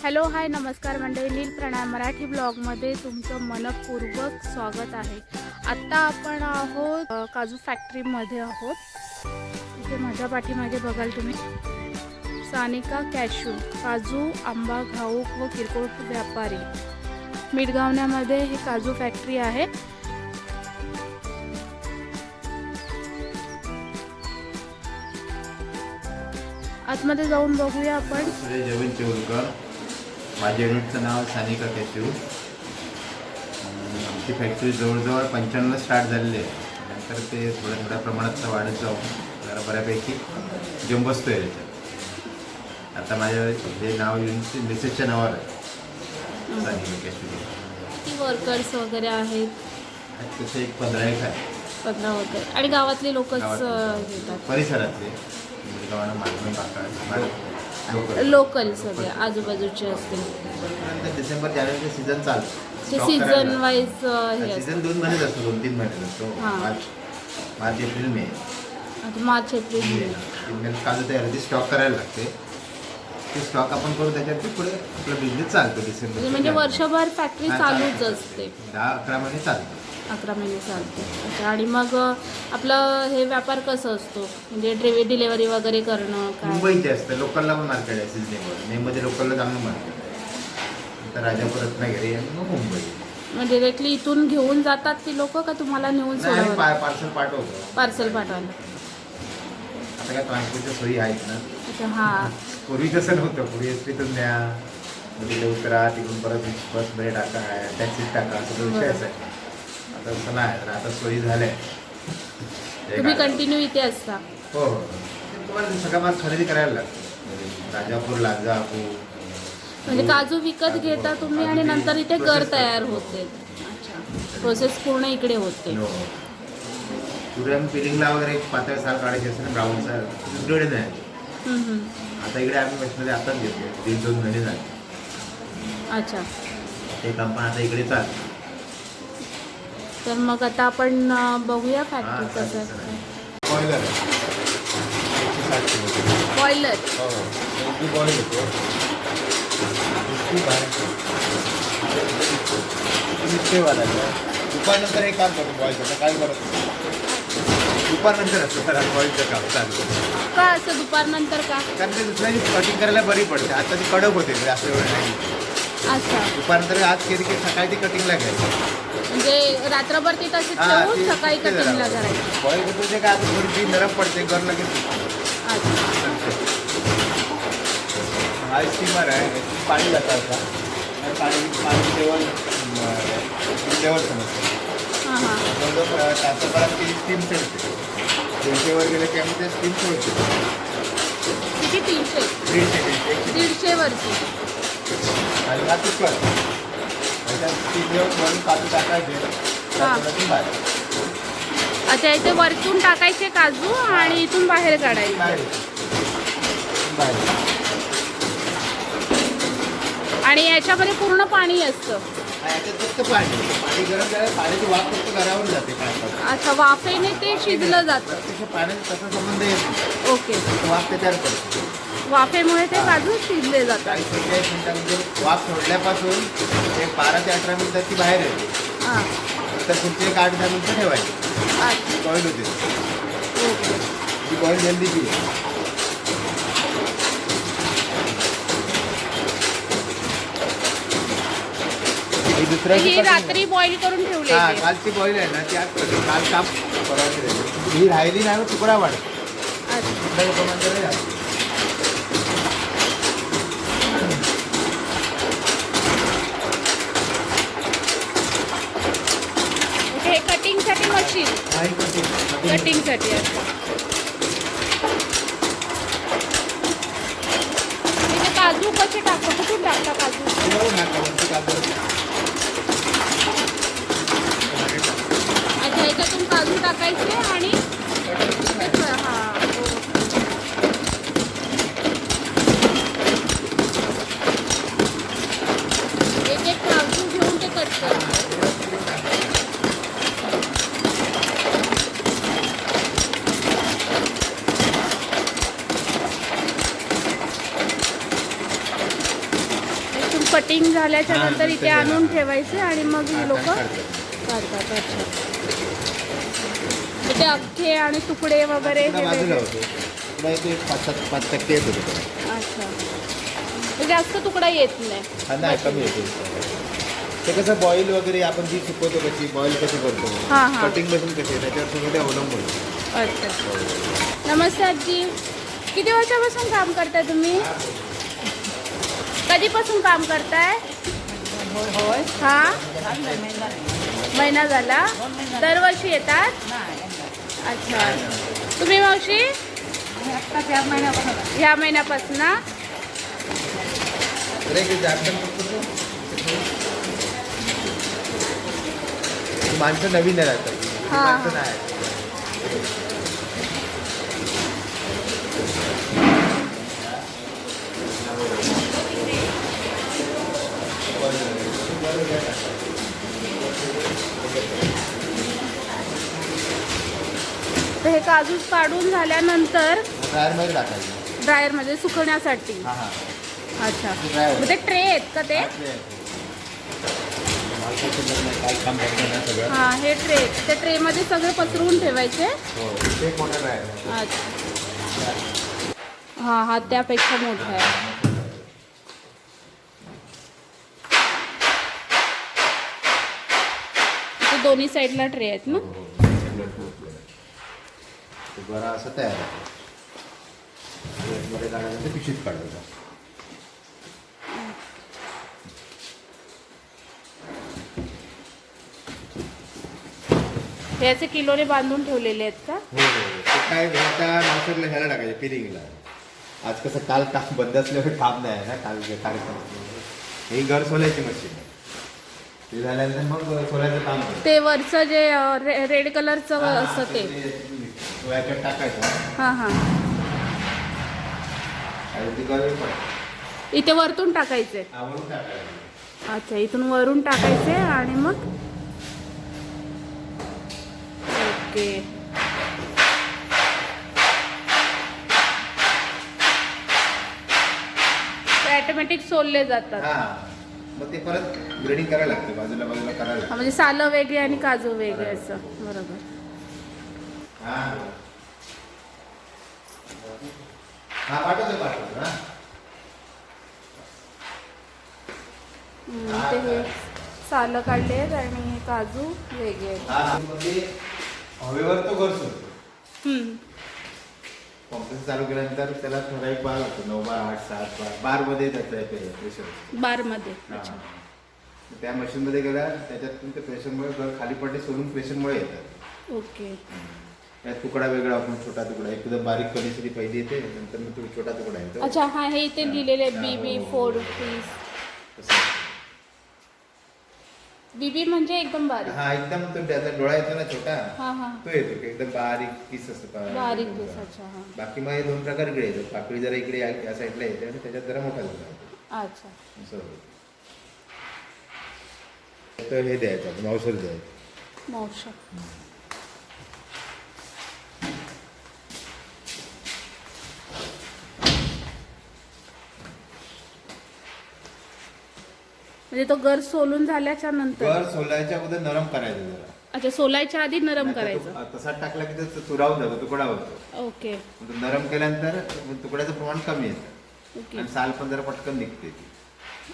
Hello hi नमस्कार मंडळी, नील प्रणाम मराठी ब्लॉगमध्ये तुमचं मनपूर्वक स्वागत आहे। आत्ता आपण आहोत काजू फॅक्टरीमध्ये आहोत। इथे माझ्या पाठीमागे बघाल तुम्ही सानिका कॅशू काजू आंबा घाऊक व किरकोळ व्यापारी मिठगावण्यामध्ये हे काजू फॅक्टरी आहे। आतमध्ये जाऊन बघूया आपण। जमीन चौलकर, माझ्या युनिटचं नाव सानिका कॅशू। आमची फॅक्टरी जवळजवळ 95 स्टार्ट झालेली आहे। नंतर ते थोड्या प्रमाणात वाढत जाऊन जरा बऱ्यापैकी जम बसतो आहे त्याच्यात। आता माझ्या हे नाव युनिटचे मिसेसच्या नावावर आहे, सानिका कॅशू। किती वर्कर्स वगैरे आहेत? तसे एक 15 एक आहे। 15 वगैरे आणि गावातले लोकच घेतात? परिसरातले गावाला मालवण लोकल सगळे आजूबाजूचे असतील। डिसेंबर जानेवारी सीझन चालतो, सीझन वाईज हे सीझन 2 महिने असतो, 2-3 महिने असतो। March April May, March April May 3 महिने काजू तयार होते, स्टॉक करायला लागते। ते स्टॉक आपण करू, त्याच्यात पुढे आपला बिझनेस चालतो। डिसेंबर म्हणजे वर्षभर फॅक्टरी चालूच असते, 10-11 महिने चालतो। 11 महिने चालते। अच्छा, आणि मग आपलं हे व्यापार कसं असतो, म्हणजे डिलेवरी वगैरे करणं काय? मुंबईचे असतं, लोकलला पण मार्केट आहे। सीझनेबल मेमध्ये लोकलला चांगलं मार्केट आहे। तर राजापूर रत्नागिरी आणि मग मुंबई। मग डिरेक्टली इथून घेऊन जातात ती लोक का तुम्हाला नेऊन सोडतात? पार्सल पाठवतो। पार्सल पाठवायला आता काय ट्रान्सपोर्टच्या सोयी आहेत ना। अच्छा, हां। पूर्वी तसं नव्हतं, पूर्वी एसटीतून न्या, मग तिथे उतरा, तिकडून परत बसमध्ये टाका, टॅक्सीत टाका, असं विषय आहे। आता तसं नाही, तर आता सोयी झाल्या। तुम्ही कंटिन्यू इथे असता? हो हो, तुम्हाला सगळा माल खरेदी करायला लागतो। राजापूर, लांजापूर, म्हणजे काजू विकत घेता तुम्ही आणि नंतर इथे घर तयार होते? अच्छा, प्रोसेस पूर्ण इकडे होते। पूर्वी आम्ही पिलिंगला वगैरे पातळ साल काढायचे असते ना, ब्राऊन साल, इकडे नाही। आता इकडे आम्ही मशीनमध्ये आताच घेतो, 1-2 महिने झाले। अच्छा, ते काम पण आता इकडे चालतं। तर मग आता आपण बघूया फॅक्टरी कसं असतं। बॉयलर आहे, बॉयलर? हो, बॉईल होतो। दुपारनंतर हे काम करतो बॉईलचं, काय करत दुपारनंतर असतं सर बॉईलचं काम चालू। का असं दुपारनंतर का? कारण ते दुसऱ्या दिवशी कटिंग करायला बरी पडते। आता ती कडक होते जास्त वेळ नाही। अच्छा, दुपारनंतर आज केली की सकाळी ती कटिंगला घ्यायची, म्हणजे रात्रभर ती तशी ठेवून सकाळी कटिंगला करायची। बॉईल करतो ते काय आता थोडी नरम पडते, गर लगेच। हा स्टीमर आहे, पाणी जातं आता, पाणी लेवल समजतं। हां हां, जवळजवळ तासाभरात ती स्टीम चढते। 200 गेले की आम्ही ते स्टीम सोडतो। किती? 300? 150 वरती। आणि हा कुकर, त्याच्यात काजू टाकायचे। अच्छा, इथे वरतून टाकायचे काजू आणि इथून बाहेर काढायचे। आणि याच्यामध्ये पूर्ण पाणी असतं? याच्यात फक्त पाणी गरम करायला, पाण्याची वाफ फक्त घरावर जाते। अच्छा, वाफेने ते शिजलं जातं? त्याच्या पाण्याचा तसा संबंध येत नाही। ओके, वाफ ते तयार करतो, वाफेमुळे ते काजू शिजले जातात। 40-45 मिनिटांमध्ये वाफ सोडल्यापासून एक 12 ते 18 मिनिटात ती बाहेर येते। हां, तर पुढचे एक 8-10 मिनिटं ठेवायची, अच्छा, बॉईल होते। ओके। ती बॉईल जल्दी की ही रात्री बॉईल करून ठेवली? हां, कालची बॉईल आहे ना, ती आज काल काम ही राहिली नाही, तुकडा वाढत। हे कटिंगसाठी मशीन? कटिंगसाठी असतं। इथे काजू कसे टाकता, कुठून टाकता काजू? अच्छा, याच्यातून काजू टाकायचे आणि हां, एक काजू घेऊन ते कट करतात। कटिंग झाल्याच्या हां, नंतर इथे नंतर आणून हां. ठेवायचे आणि मग ही लोक काढतात. काढतात. अच्छा, ते अख्खे आणि तुकडे वगैरे तुकडा हे बाजूला वेगळे. होतो. तुकडा येतो 5% येतो तुकडा. अच्छा, म्हणजे जास्त तुकडा येत नाही. हा नाही, कमी येतो. ते कसं बॉईल वगैरे आपण जी सुकवतो कशी बॉईल कशी करतो, हां, हां. कटिंग मशीन कशी आहे, त्याच्यावर सगळं ते अवलंबून आहे. अच्छा. नमस्ते आजी, किती वर्षापासून काम करताय तुम्ही? कधीपासून काम करताय? हा, महिना झाला. दरवर्षी येतात? अच्छा. तुम्ही मावशी? ह्या महिन्यापासून ना? तर एक जास्त करतो. माणसं नवीन आहे आता. हां, माणसं नाही. तर हे काजू काढून झाल्यानंतर ड्रायरमध्ये टाकायचं. ड्रायरमध्ये सुकवण्यासाठी. हां हां. अच्छा, ड्रायर मग ते ट्रे आहेत का ते? काय काम करतं ना सगळं. हां, हे ट्रे, ते ट्रेमध्ये सगळे पसरवून ठेवायचे. हो, ते एक मोठं ड्रायर आहे. अच्छा. हां, हा त्यापेक्षा मोठा आहे. ते दोन्ही साईडला ट्रे आहेत ना? ते बरं असं तयार आहे. मध्ये काढायचं ते पिशवीत काढायचं. हे असे किलोने बांधून ठेवलेले आहेत का? हो हो, ते काय आता नाशिकला ह्याला टाकायचे फिलिंगला. आज कसं काल काम बंद असल्यामुळे काम नाही आहे ना, काल कार्यक्रम. ही घर सोलायची मशीन आहे. ते झाल्यानंतर मग सोलायचं काम करतो. ते वरचं जे रेड कलरचं असतं ते. याच्यात टाकायचं हां हां, आणि ती गरज पडते. इथे वरतून टाकायचे. आवरून टाकायचं. अच्छा, इथून वरून टाकायचे आणि मग ओके. ते ऑटोमॅटिक सोलले जातात. हां, मग ते परत ग्रेडिंग करायला लागते, बाजूला बाजूला करायला लागते. म्हणजे सालं वेगळी आणि काजू वेगळे असं. बरोबर. हां हां, पाठवतो हां. ते हे सालं काढले आहेत आणि काजू वेगळे आहेत. हां, म्हणजे हवेवर तो घर सोडतो. कॉम्प्रेसर चालू केल्यानंतर त्याला ठराविक बार लागतो. 9 बार, 8, 7 बार. बारमध्ये त्याचं आहे प्रेशर. बारमध्ये. हां, त्या मशीनमध्ये गेला, त्याच्यातून ते प्रेशरमुळे घर खाली पडले, सोडून प्रेशरमुळे येतात. ओके. त्यात तुकडा वेगळा आपण छोटा तुकडा, एकदम बारीक कधीसाठी पहिली येते, नंतर मग तो छोटा तुकडा येतो. अच्छा, हा हे इथे लिहिलेले आहेत BB 4 पीस. तसं. BB म्हणजे एकदम बारीक. हा, एकदम तो त्याचा डोळा येतो ना छोटा, हां हां, तो येतो की एकदम बारीक पीस असतो. बारीक पीस. अच्छा. हां, बाकी मग हे 2 प्रकार इकडे येतो. पाकळी जरा इकडे या साईडला येते आणि त्याच्यात जरा मोठा तुकडा येतो. अच्छा. असं होतं. तर हे द्यायचं आपण, औषध द्यायचं. मावशा. म्हणजे तो गर सोलून झाल्याच्या नंतर. घर सोलायच्या अगोदर नरम करायचं जरा. अच्छा, सोलायच्या आधी नरम नाहीतर करायचं. तो तसाच टाकला की तो चुरावून जातो, तुकडा होतो. ओके. मग तो नरम केल्यानंतर तुकड्याचं प्रमाण कमी येतं ओके. आणि साल पण जरा पटकन निघते ती.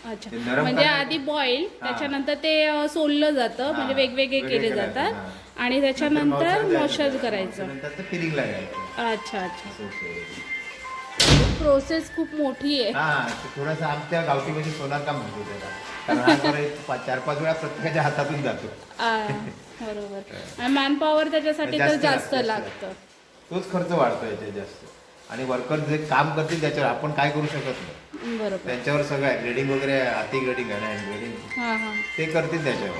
अच्छा, ते नरम म्हणजे करण्याचं- आधी बॉईल, हां. त्याच्यानंतर ते सोललं जातं. हां. म्हणजे वेगवेगळे वेगळे केले करायचे, जातात हां. आणि त्याच्यानंतर मॉशर नंतर करायचं. ते फिलिंगला घ्यायचं. अच्छा अच्छा. असं होतं. प्रोसेस खूप मोठी आहे. हा, ते थोडंसं आमच्या गावठीमध्ये सोनार काम म्हणतो त्याला. कारण हा जरा 4-5 वेळा प्रत्येकाच्या हातातून जातो. बरोबर. आणि मॅनपॉवर त्याच्यासाठी तर जास्त लागतं. तोच खर्च वाढतो याच्यात जास्त. आणि वर्कर जे काम करतील त्याच्यावर आपण काय करू शकत नाही. बरोबर. त्यांच्यावर सगळं आहे. ग्रेडिंग वगैरे, हाती ग्रेडिंग आहे ना, हँड ग्रेडिंग, हां हां. ते करतील त्याच्यावर.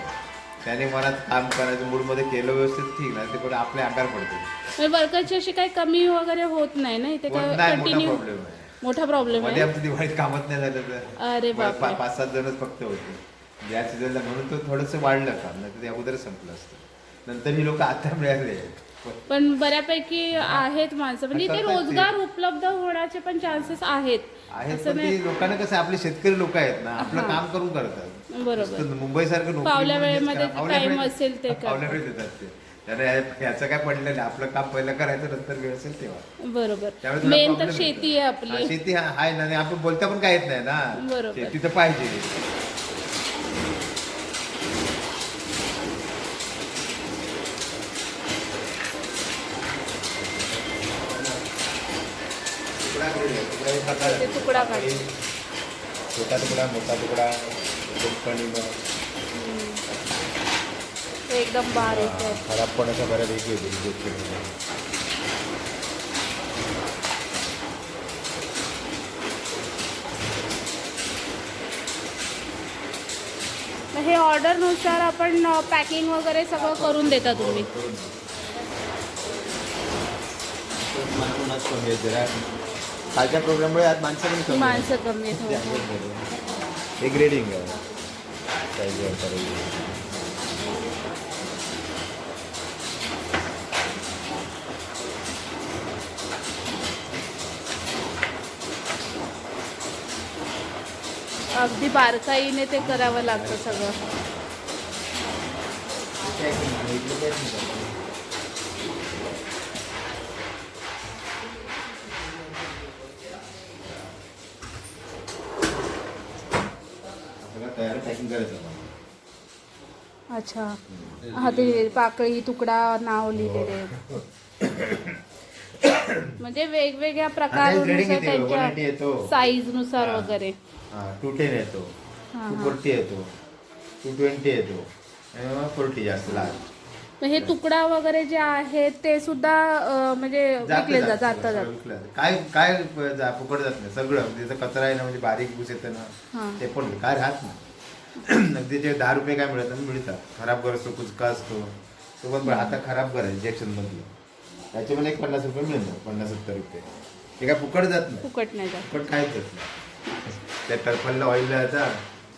त्याने मनात काम करायचं मूडमध्ये केलं व्यवस्थित, ठीक ना, ते पण आपले आकार पडतील. म्हणजे वर्करची अशी काही कमी वगैरे होत नाही ना इथे? नाही, मोठा कंटिन्यू प्रॉब्लेम आहे. मोठा प्रॉब्लेम मध्ये आहे. आमच्या दिवाळीत कामच नाही झालं तर अरे बापरे. 5-7 जणच फक्त होते या सीझनला, म्हणून तो थोडंसं वाढलं काम, नाही तर ते अगोदरच संपलं असतं. नंतर ही लोक आता मिळाले. पण बऱ्यापैकी आहेत माणसं, म्हणजे इथे करतात ते. रोजगार उपलब्ध होण्याचे पण चान्सेस आहेत. आहेत असं पण नाही. ते लोकांना कसं आपले शेतकरी लोक आहेत ना आपलं काम करून करतात. बरोबर. मुंबई सारखं फावल्या वेळेमध्ये टाइम असेल ते फावल्या करतात. वेळेत देतात ते. त्याला याचं काय पडलं नाही, आपलं काम पहिलं करायचं, नंतर वेळ असेल तेव्हा. बरोबर. त्यावेळी थोडा मेन तर problem शेती येतो. आहे हा, आपली. शेती आहे ना, आणि आपण बोलता पण काय येत नाही ना. बरोबर. शेती तर पाहिजे. ते तुकडा काढ. छोटा तुकडा, मोठा तुकडा, कोकणी ते एकदम बारीक आहे. खराब पण असं बऱ्यापैकी होते. हे ऑर्डरनुसार आपण पॅकिंग वगैरे सगळं करून देता तुम्ही. माणूस कमी आहेत जरा. कालच्या प्रोग्राममुळे आज माणसं पण कमी आहेत. माणसं कमी आहेत. हे ग्रेडिंग आहे. साईजवर करायची. अगदी बारकाईने ते करावं लागतं सगळं. तयार पॅकिंग करायचं. अच्छा. हा ते पाकळी तुकडा नाव लिहिलेले. म्हणजे वेगवेगळ्या प्रकारानुसार त्यांच्या साईज नुसार वगैरे. 210 येतो, 240 येतो, 220 येतो, 40 जास्त लाल. हे तुकडा वगैरे जे आहेत ते सुद्धा म्हणजे विकले जातात. काय काय फुकट जात नाही सगळं. त्याचा कचरा आहे ना, म्हणजे बारीक भूस येतं ना, ते पण काय राहत नाही. अगदी जे 10 रुपये काय मिळतात मिळतात. खराब घर असतो, कुचका असतो, तो पण आता खराब घर आहे इंजेक्शन मधलं, त्याच्यामध्ये 50 रुपये मिळतात, 50-70 रुपये. ते काय फुकट जात नाही. फुकट नाही जात. फुकट काहीच जात नाही. त्या टर्फलला ऑइल जायचा,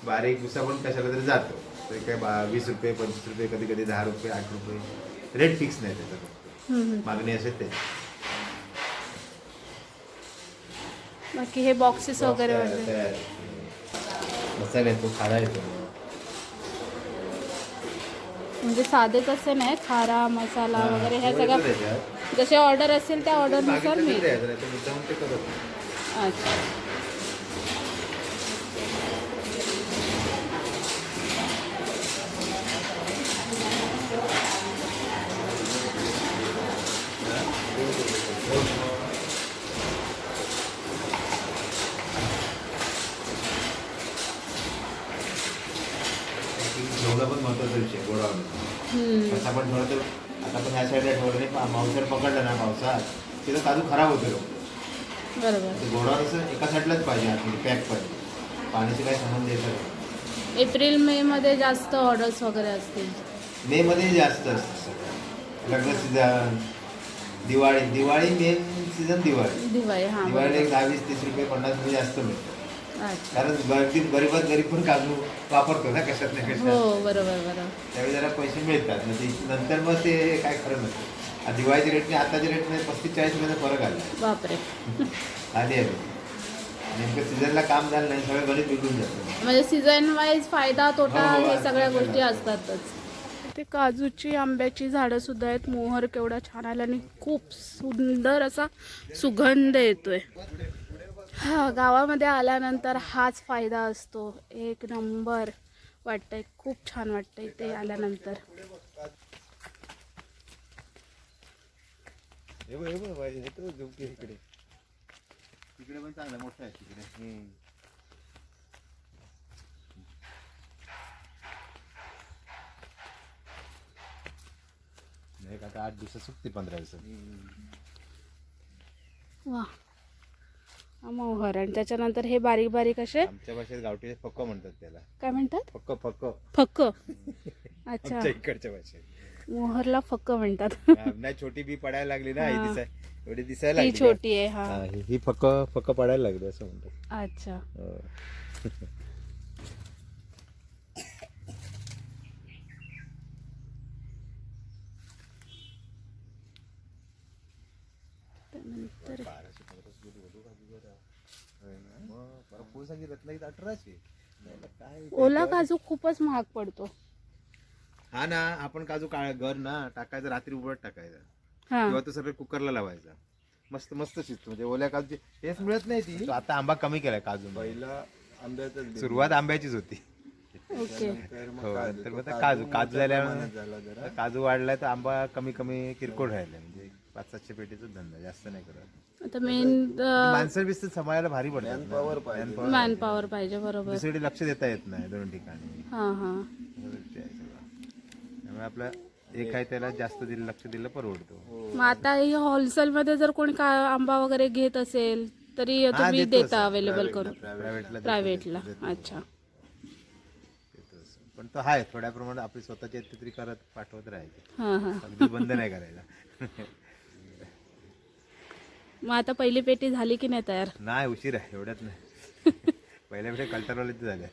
बारीक भुसा पण कशाला तरी जातो. ते काय 20 रुपये, 25 रुपये, कधी कधी 10 रुपये, 8 रुपये. रेट फिक्स नाही त्याचा, फक्त मागणी असेल ते. बाकी हे बॉक्सेस वगैरे मसाला येतो, खारा येतो. म्हणजे साधे कसे नाही, खारा मसाला वगैरे ह्या सगळ्या जसे ऑर्डर असेल त्या ऑर्डरनुसार मिळेल. अच्छा. जेवढं पण महत्वाचा विषय गोडावणे. कसं आपण ठेवलं तर, आता पण ह्या साईडला ठेवलं नाही, पावसाळ्यात पकडलं ना, पावसात तिथं काजू खराब होतो. बरोबर. गोडावर असं एका साईडलाच पाहिजे, आतमध्ये पॅक पाहिजे, पाण्याचे काही संबंध येतात. एप्रिल मे मध्ये जास्त ऑर्डर्स वगैरे असतील. मे मध्ये जास्त असतं सगळं. लग्न season, Diwali main season Diwali. हां. दिवाळीला एक 10, 20, 30 रुपये, 50 रुपये जास्त मिळतं. अच्छा. कारण गरीब पण काजू वापरतो ना कशात नाही हो, कशात. बरोबर. त्यावेळी जरा पैसे मिळतात. नंतर मग ते काय खरं नसतं. दिवाळीच्या रेटने आताच्या रेटने 35-40 रुपयाचा फरक आला. बापरे. आले नेमकं सीझनला काम झालं नाही, सगळं गणित बिघडून जातं. म्हणजे सीझन वाईज फायदा तोटा हो, हे सगळ्या हो. गोष्टी असतातच. ते काजूची आंब्याची झाडं सुद्धा आहेत. मोहर केवढा छान आला आणि खूप सुंदर असा सुगंध येतोय. हा, गावामध्ये आल्यानंतर हाच फायदा असतो. एक नंबर वाटतंय, खूप छान वाटतंय इथे आल्यानंतर. तिकडे पण चांगलं मोठं आहे तिकडे. आता 8 दिवसात सुटते, 15 दिवसात. वा, मोहर. आणि त्याच्यानंतर हे बारीक बारीक असे, आमच्या भाषेत गावठी फक्क म्हणतात त्याला. काय म्हणतात? फक्क. अच्छा. आमच्या इकडच्या भाषेत मोहरला फक्क म्हणतात. नाही, छोटी बी पडायला लागली ना, एवढी दिसायला ही लागली. छोटी आहे. हा, ही फक्क पडायला लागली असं म्हणतात. अच्छा. त्यानंतर फुल सांगी रत्नागिरीत 1800. काय ओला काजू खूपच महाग पडतो. हा ना, आपण काजू घर ना टाकायचं, रात्री उघडत टाकायचं हा किंवा तो सगळं कुकरला लावायचा. मस्त मस्त शिजतो. म्हणजे ओल्या काजूची टेस्ट मिळत नाही ती. तो आता आंबा कमी केलाय काजू. पहिला आंब्याचं सुरुवात आंब्याचीच होती. ओके. हो, तर मग काजू झाल्यावर काजू वाढलाय तर आंबा कमी कमी किरकोळ राहिला. म्हणजे 500-700 पेटीचा धंदा, जास्त नाही करत. आता मेन माणसं बिस्त सांभाळायला भारी पडतात. पॉवर पाहिजे. मॅन पॉवर पाहिजे. बरोबर. दुसरीकडे लक्ष देता येत नाही दोन ठिकाणी. हा हा. त्यामुळे आपलं एक आहे त्याला जास्त लक्ष दिलं परवडतो. मग आता हे होलसेल मध्ये जर कोणी आंबा वगैरे घेत असेल तरी तुम्ही देतो देता अवेलेबल करून प्रायव्हेटला. प्रायव्हेटला. अच्छा. पण तो आहे थोड्या प्रमाणात आपली स्वतःची आहेत तरी करत पाठवत राहायचे. हा हा. अगदी बंद नाही करायला. मग आता पहिली पेटी झाली की नाही तयार? नाही, उशीर आहे, एवढ्यात नाही. पहिल्या पेटी कल्टरवाले झाल्या.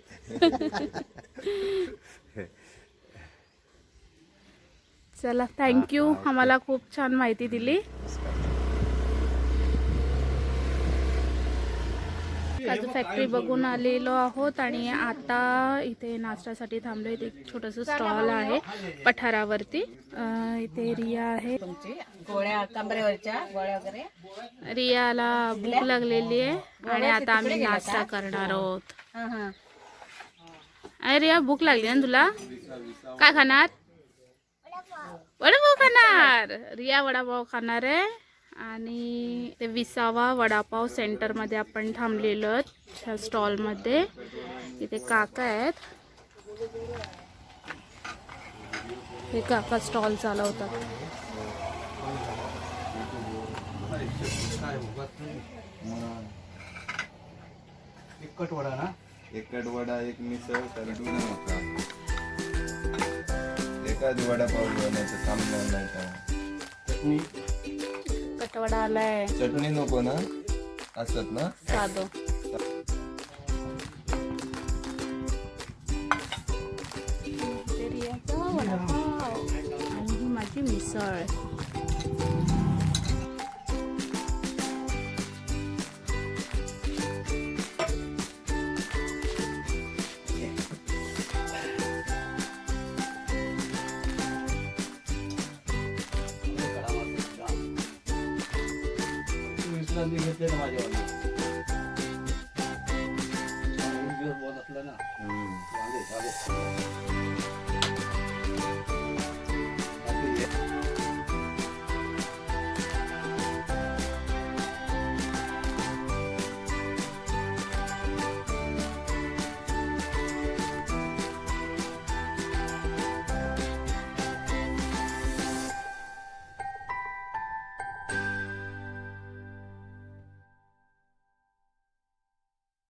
चला, थँक्यू. आम्हाला खूप छान माहिती दिली. काजू फॅक्टरी बघून आलेलो आहोत आणि आता इथे नाश्त्यासाठी थांबलो. इथे एक छोटंसं स्टॉल आहे पठारावरती. इथे रिया आहे. गोळ्या कमरेवरच्या गोळ्या वगैरे. रियाला भूक लागलेली आहे आणि आता आम्ही नाश्ता करणार आहोत. अरे रिया, भूक लागली ना तुला? काय खाणार? वडापाव खाणार. रिया वडापाव खाणार आहे. आणि ते 20वा वडापाव सेंटरमध्ये आपण थांबलेलो आहोत, ह्या स्टॉलमध्ये. इथे काका आहेत. हे काका स्टॉल चालवतात. एकट वडा ना, एकट वडा, एक मिसळ, सरडून होता. एखाद वडापाव बनवायचं थांबणार नाही का? चटणी कटवडा आलाय. चटणी नको ना, असत ना साधं. ते रियाचा वडापाव आणि ही माझी मिसळ. विश्रांती घेतली ना माझ्यावाली. दिवस बोलत असलं ना, झाले झाले.